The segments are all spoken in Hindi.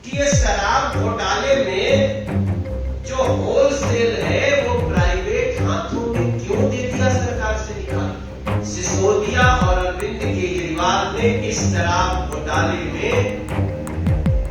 कि ये शराब घोटाले में जो होलसेल है वो प्राइवेट हाथों में क्यों दे दिया सरकार से निकाल। सिसोदिया और अरविंद केजरीवाल ने इस शराब घोटाले में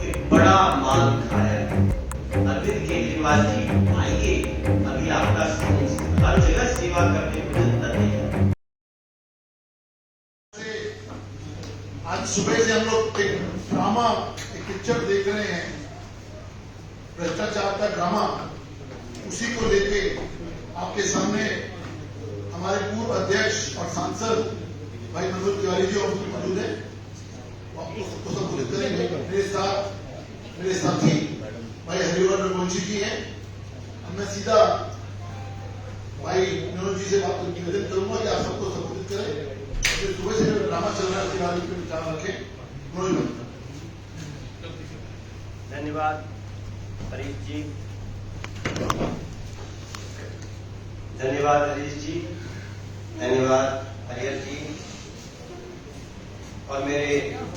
एक बड़ा माल खाया है। अरविंद केजरीवाल जी आइए, अभी आपका हर जगह सेवा करने को जनता नहीं है। आज सुबह से हम लोग एक ड्रामा, एक पिक्चर देख रहे हैं, भ्रष्टाचार का ड्रामा। उसी को लेके आपके सामने हमारे पूर्व अध्यक्ष और सांसद भाई मनोज तिवारी जी और मौजूद है। आपको सबको संबोधित करेंगे। मेरे साथी भाई हरिवंश रघुवंशी जी हैं। अब मैं सीधा भाई मनोज जी से बात निवेदन करूंगा कि आप सबको संबोधित करें। सुबह से जो ड्रामा चल रहा है उसके बारे में विचार रखें। मनोज, धन्यवाद हरीश जी, धन्यवाद हरीश जी, धन्यवाद हरिहर जी और मेरे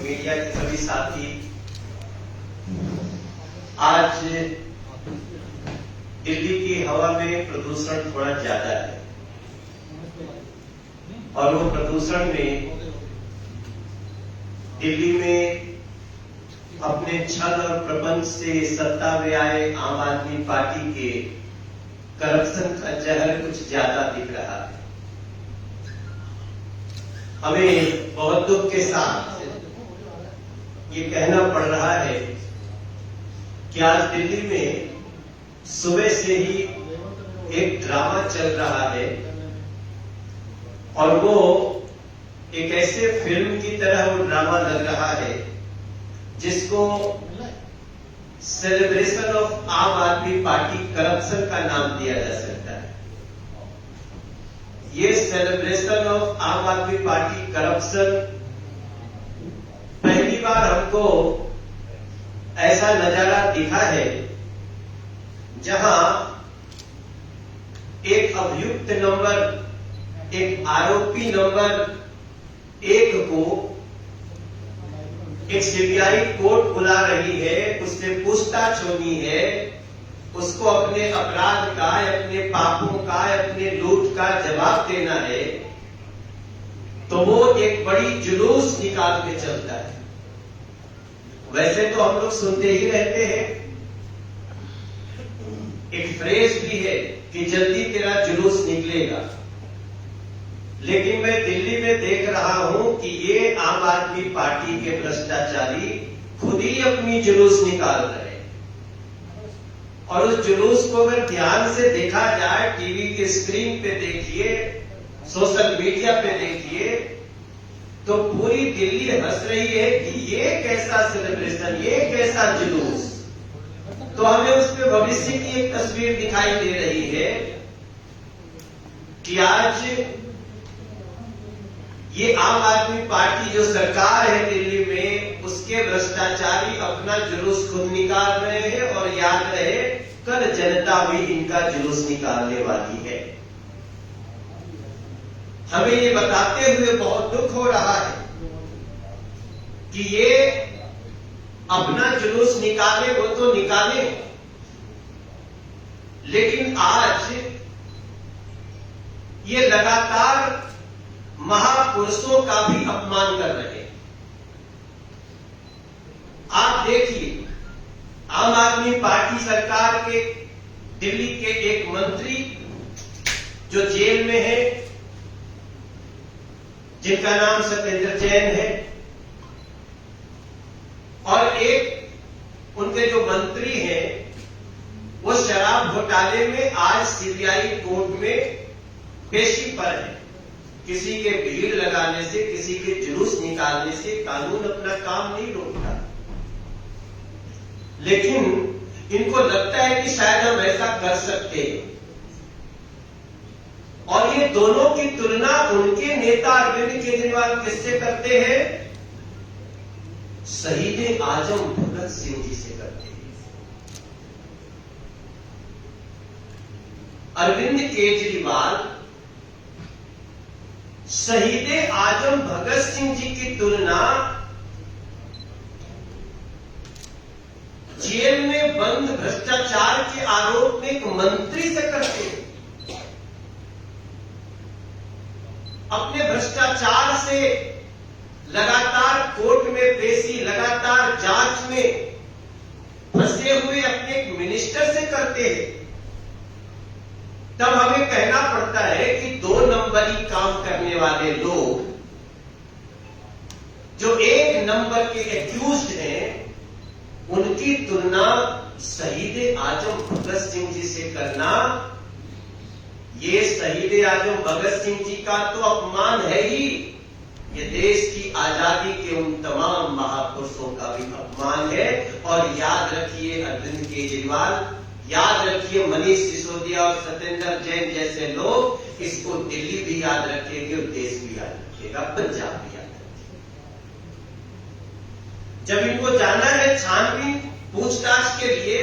मीडिया के सभी साथी। आज दिल्ली की हवा में प्रदूषण थोड़ा ज्यादा है और वो प्रदूषण में दिल्ली में अपने छल और प्रपंच से सत्ता में आए आम आदमी पार्टी के करप्शन का जहर कुछ ज्यादा दिख रहा है। हमें बहुत दुख के साथ ये कहना पड़ रहा है कि आज दिल्ली में सुबह से ही एक ड्रामा चल रहा है और वो एक ऐसे फिल्म की तरह वो ड्रामा लग रहा है जिसको सेलिब्रेशन ऑफ आम आदमी पार्टी करप्शन का नाम दिया जा सकता है। ये सेलिब्रेशन ऑफ आम आदमी पार्टी करप्शन पहली बार हमको ऐसा नजारा दिखा है जहां एक अभियुक्त नंबर, एक आरोपी नंबर 1 को एक सीबीआई कोर्ट बुला रही है, उससे पूछताछ होनी है, उसको अपने अपराध का, अपने पापों का, अपने लूट का जवाब देना है, तो वो एक बड़ी जुलूस निकाल के चलता है। वैसे तो हम लोग सुनते ही रहते हैं, एक फ्रेज भी है कि जल्दी तेरा जुलूस निकलेगा, लेकिन मैं दिल्ली में देख रहा हूं कि ये आम आदमी पार्टी के भ्रष्टाचारी खुद ही अपनी जुलूस निकाल रहे हैं। और उस जुलूस को अगर ध्यान से देखा जाए, टीवी के स्क्रीन पे देखिए, सोशल मीडिया पे देखिए, तो पूरी दिल्ली हंस रही है कि ये कैसा सेलिब्रेशन, ये कैसा जुलूस। तो हमें उस पे भविष्य की एक तस्वीर दिखाई दे रही है कि आज ये आम आदमी पार्टी जो सरकार है दिल्ली में, उसके भ्रष्टाचारी अपना जुलूस खुद निकाल रहे हैं और याद रहे कल जनता भी इनका जुलूस निकालने वाली है। हमें ये बताते हुए बहुत दुख हो रहा है कि ये अपना जुलूस निकाले, वो तो निकाले, लेकिन आज ये लगातार महापुरुषों का भी अपमान कर रहे हैं। आप देखिए, आम आदमी पार्टी सरकार के दिल्ली के एक मंत्री जो जेल में है, जिनका नाम सत्येंद्र जैन है, और एक उनके जो मंत्री हैं वो शराब घोटाले में आज सीबीआई कोर्ट में पेशी पर है। किसी के भीड़ लगाने से, किसी के जुलूस निकालने से कानून अपना काम नहीं रोकता, लेकिन इनको लगता है कि शायद हम ऐसा कर सकते हैं। और ये दोनों की तुलना उनके नेता अरविंद केजरीवाल किससे करते हैं? शहीद आजम भगत सिंह जी से करते हैं। अरविंद केजरीवाल शहीद आजम भगत सिंह जी की तुलना जेल में बंद भ्रष्टाचार के आरोप में एक मंत्री से करते हैं। अपने भ्रष्टाचार से लगातार कोर्ट में पेशी, लगातार जांच में फंसे हुए अपने एक मिनिस्टर से करते हैं। तब हमें कहना पड़ता है कि 2 नंबरी काम करने वाले लोग जो 1 नंबर के एक्यूज्ड हैं, उनकी तुलना शहीद आजम भगत सिंह जी से करना, ये शहीद आजम भगत सिंह जी का तो अपमान है ही, ये देश की आजादी के उन तमाम महापुरुषों का भी अपमान है। और याद रखिए अरविंद केजरीवाल, याद रखिए मनीष सिसोदिया और सत्येंद्र जैन जैसे लोग, इसको दिल्ली भी याद रखेंगे और देश भी याद रखेगा, पंजाब भी याद रखेगा। जब इनको जाना है छानबीन पूछताछ के लिए,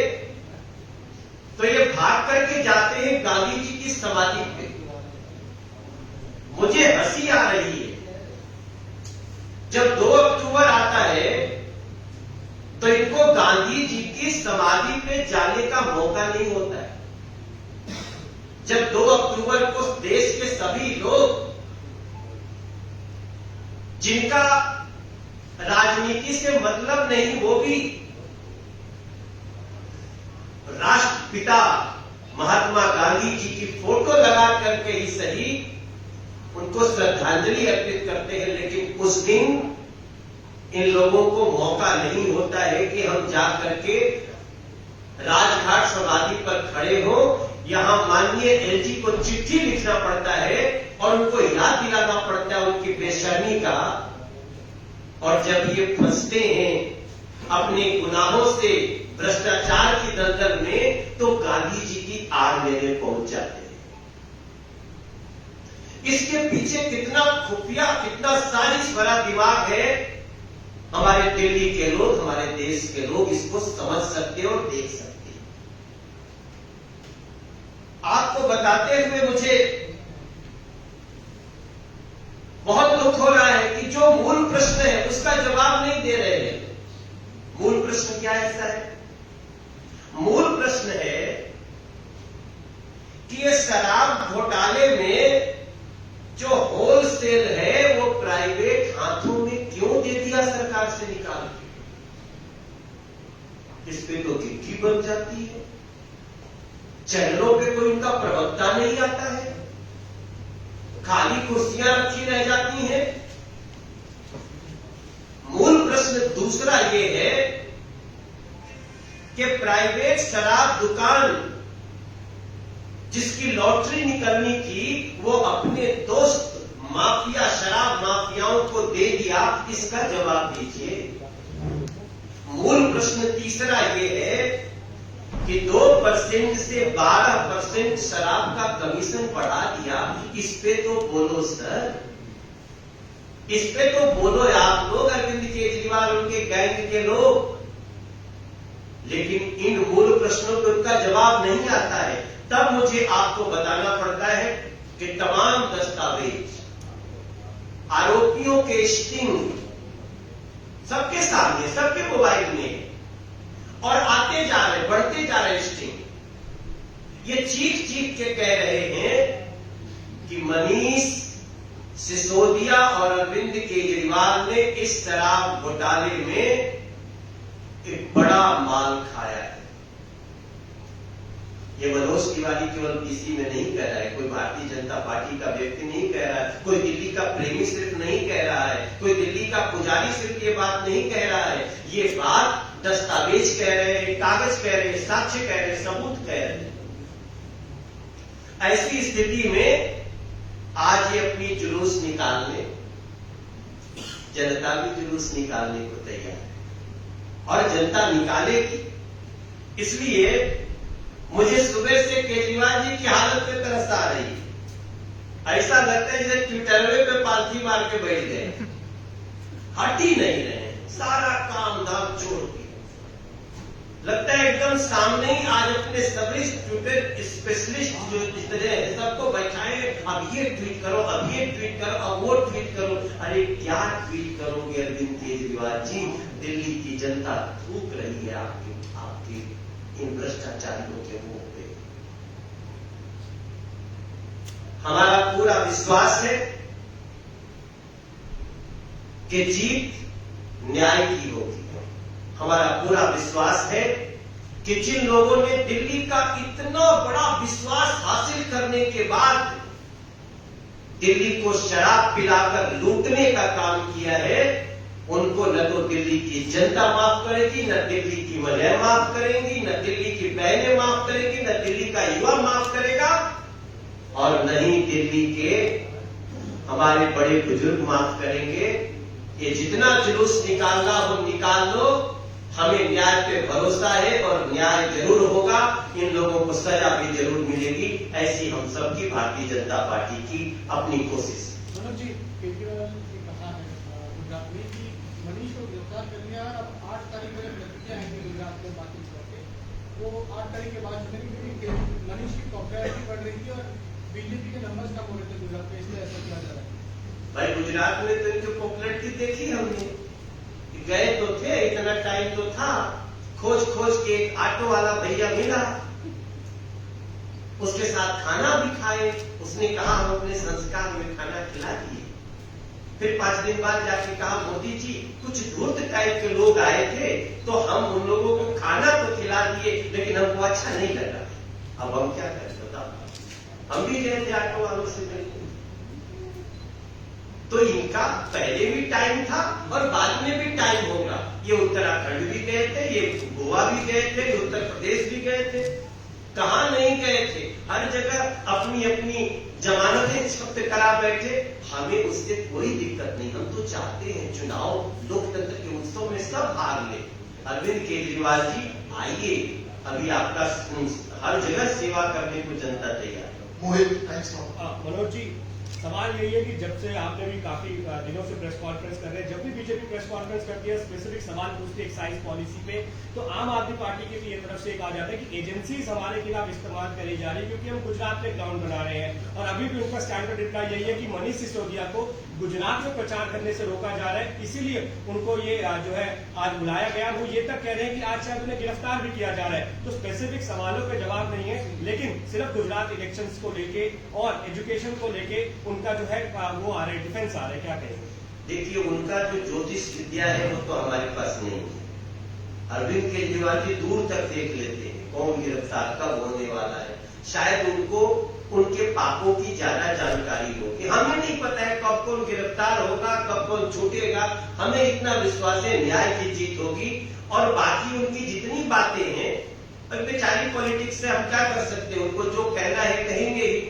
तो ये भाग करके जाते हैं गांधी जी की समाधि पे। मुझे हंसी आ रही है, जब 2 अक्टूबर आता है तो इनको गांधी जी की समाधि पे जाने का मौका नहीं होता है। जब 2 अक्टूबर को देश के सभी लोग जिनका राजनीति से मतलब नहीं, वो भी राष्ट्रपिता महात्मा गांधी जी की फोटो लगा करके ही सही उनको श्रद्धांजलि अर्पित करते हैं। लेकिन उस दिन इन लोगों को मौका नहीं होता है कि हम जा करके राजघाट समाधि पर खड़े हो। यहां माननीय एलजी को चिट्ठी लिखना पड़ता है और उनको याद दिलाना पड़ता है उनकी बेशर्मी का। और जब ये फंसते हैं अपने गुनाहों से, भ्रष्टाचार की दलदल में, तो गांधी जी की आड़ लेने पहुंच जाते हैं। इसके पीछे कितना खुफिया, कितना साजिश भरा दिमाग है, हमारे दिल्ली के लोग, हमारे देश के लोग इसको समझ सकते और देख सकते हैं। आपको बताते हुए मुझे बहुत दुख हो रहा है कि जो मूल प्रश्न है उसका जवाब नहीं दे रहे हैं। मूल प्रश्न क्या ऐसा है? मूल प्रश्न है कि ये शराब घोटाले में जो होलसेल है वो प्राइवेट हाथों में क्यों दे दिया सरकार से निकाल के? इस पे तो चिट्ठी बन जाती है, चैनलों पे कोई उनका प्रवक्ता नहीं आता है, खाली कुर्सियां रखी रह जाती हैं। मूल प्रश्न दूसरा ये है कि प्राइवेट शराब दुकान जिसकी लॉटरी निकलनी थी, वो अपने दोस्त माफिया, शराब माफियाओं को दे दिया, इसका जवाब दीजिए। मूल प्रश्न तीसरा ये है कि 2% से 12% शराब का कमीशन बढ़ा दिया, इस पे तो बोलो सर, इस पे तो बोलो आप लोग, अरविंद केजरीवाल उनके गैंग के लोग। लेकिन इन मूल प्रश्नों पर उनका जवाब नहीं आता है। तब मुझे आपको बताना पड़ता है कि तमाम दस्तावेज, आरोपियों के स्टिंग सबके सामने, सबके मोबाइल में, और आते जा रहे, बढ़ते जा रहे स्टिंग। ये चीख चीख के कह रहे हैं कि मनीष सिसोदिया और अरविंद केजरीवाल ने इस शराब घोटाले में एक बड़ा माल खाया है। ये मनोज तिवारी केवल किसी में नहीं कह रहा है, कोई भारतीय जनता पार्टी का व्यक्ति नहीं कह रहा है, कोई दिल्ली का प्रेमी सिर्फ नहीं कह रहा है, कोई दिल्ली का पुजारी सिर्फ ये बात नहीं कह रहा है। ये बात दस्तावेज कह रहे हैं, कागज कह रहे हैं, साक्ष्य कह रहे हैं, सबूत कह रहे हैं। ऐसी स्थिति में आज ये अपनी जुलूस निकालने, जनता भी जुलूस निकालने को तैयार है और जनता निकालेगी। इसलिए मुझे सुबह से केजरीवाल जी की हालत पे तरस आ रही है। ऐसा लगता है जैसे ट्विटरवे पे पालथी मार के बैठ गए, हट ही नहीं रहे, सारा काम धाम छोड़ के। लगता है एकदम सामने ही आज अपने सभी स्टूडेंट स्पेशलिस्ट जो इस तरह है सबको बैठाए, अब ये ट्वीट करो, अब ये ट्वीट करो, अब वो ट्वीट करो। अरे क्या ट्वीट करोगे अरविंद केजरीवाल जी? दिल्ली की जनता थूक रही है आपके इन भ्रष्टाचारियों के मुंह पे। हमारा पूरा विश्वास है कि जीत न्याय की होगी। हमारा पूरा विश्वास है कि जिन लोगों ने दिल्ली का इतना बड़ा विश्वास हासिल करने के बाद दिल्ली को शराब पिलाकर लूटने का काम किया है, उनको न तो दिल्ली की जनता माफ करेगी, न दिल्ली की महिलाएं माफ करेंगी, न दिल्ली की बहनें माफ करेंगी, न दिल्ली का युवा माफ करेगा, और न ही दिल्ली के हमारे बड़े बुजुर्ग माफ करेंगे। ये जितना जुलूस निकालना हो निकाल लो, हमें न्याय पे भरोसा है और न्याय जरूर होगा। इन लोगों को सजा भी जरूर मिलेगी, ऐसी हम सबकी भारतीय जनता पार्टी की अपनी कोशिश। मनोज जी, केजरीवाल ने कहा है गुजरात में कि मनीष को गिरफ्तार कर लिया और अब 8 तारीख में नतीजा है कि गुजरात में बाकी करके वो 8 तारीख के बाद मनीष की पॉपुलैरिटी बढ़ रही थी और बीजेपी के नंबर्स कम हो रहे थे गुजरात में, इसलिए ऐसा किया जा रहा है। भाई गुजरात में तो इनकी पॉपुलैरिटी देखी हमने, गए तो थे, इतना टाइम तो था, खोज खोज के एक ऑटो वाला भैया मिला, उसके साथ खाना भी खाए, उसने कहा हम अपने संस्कार में खाना खिला दिए। फिर 5 दिन बाद जाके कहा मोदी जी कुछ धूर्त टाइप के लोग आए थे तो हम उन लोगों को खाना तो खिला दिए लेकिन हमको अच्छा नहीं लगा, अब हम क्या करें बताओ। हम भी गए थे ऑटो वालों से मिलने, तो इनका पहले भी टाइम था और बाद में भी टाइम होगा। ये उत्तराखंड भी गए थे, ये गोवा भी गए थे, ये उत्तर प्रदेश भी गए थे, कहां नहीं गए थे, हर जगह अपनी अपनी जमानतें जब्त करा बैठे। हमें उससे कोई दिक्कत नहीं, हम तो चाहते हैं चुनाव लोकतंत्र के उत्सव में सब भाग ले। अरविंद केजरीवाल जी आइए, अभी आपका हर जगह सेवा करने को जनता तैयार है। मोहित, थैंक्स। मनोज जी, सवाल यही है कि जब से आपने भी काफी दिनों से प्रेस कॉन्फ्रेंस कर रहे हैं, जब भी बीजेपी प्रेस कॉन्फ्रेंस करती है स्पेसिफिक सवाल पूछती है एक्साइज पॉलिसी पे, तो आम आदमी पार्टी की भी ये तरफ से कहा जाता है कि एजेंसीज हमारे खिलाफ इस्तेमाल करी जा रही है क्योंकि हम गुजरात में ग्राउंड बना रहे हैं। और अभी भी उनका स्टैंडर्ड रिप्लाई यही है कि मनीष सिसोदिया को गुजरात में प्रचार करने से रोका जा रहा है, इसीलिए उनको ये जो है आज बुलाया गया। वो ये तक कह रहे हैं कि आज शायद उन्हें गिरफ्तार भी किया जा रहा है। तो स्पेसिफिक सवालों का जवाब नहीं है, लेकिन सिर्फ गुजरात इलेक्शंस को लेके और एजुकेशन को लेके उनका जो है वो आ रहे डिफेंस आ रहे, क्या कहेंगे? देखिए, उनका जो ज्योतिष विद्या है वो तो हमारे पास नहीं है। अरविंद केजरीवाल जी दूर तक देख लेते हैं कौन गिरफ्तार कब होने वाला है। शायद उनको उनके पापों की ज्यादा जानकारी होगी, हमें नहीं पता है कब कौन गिरफ्तार होगा, कब कौन छूटेगा। हमें इतना विश्वास है न्याय की जीत होगी। और बाकी उनकी जितनी बातें हैं, बेचारी पॉलिटिक्स से हम क्या कर सकते हैं, उनको जो कहना है कहेंगे ही,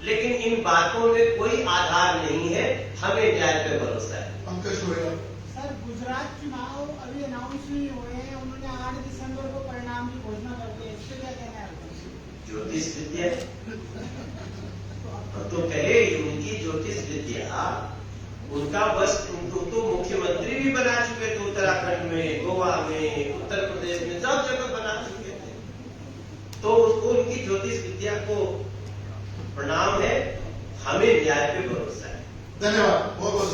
लेकिन इन बातों में कोई आधार नहीं है। हमें न्याय पे भरोसा है। पंकज गोयल, सर, गुजरात चुनाव अभी अनाउंस नहीं हुए हैं, उन्होंने 8 दिसंबर को परिणाम की घोषणा कर दी है, इससे क्या कहना है? ज्योतिष विद्या तो कहे उनकी ज्योतिष विद्या, उनका बस उनको तो मुख्यमंत्री भी बना चुके थे उत्तराखंड में, गोवा में, उत्तर प्रदेश में, सब जगह बना चुके थे। तो उसको उनकी ज्योतिष विद्या को प्रणाम है, हमें न्याय पे भरोसा है। धन्यवाद, बहुत बहुत।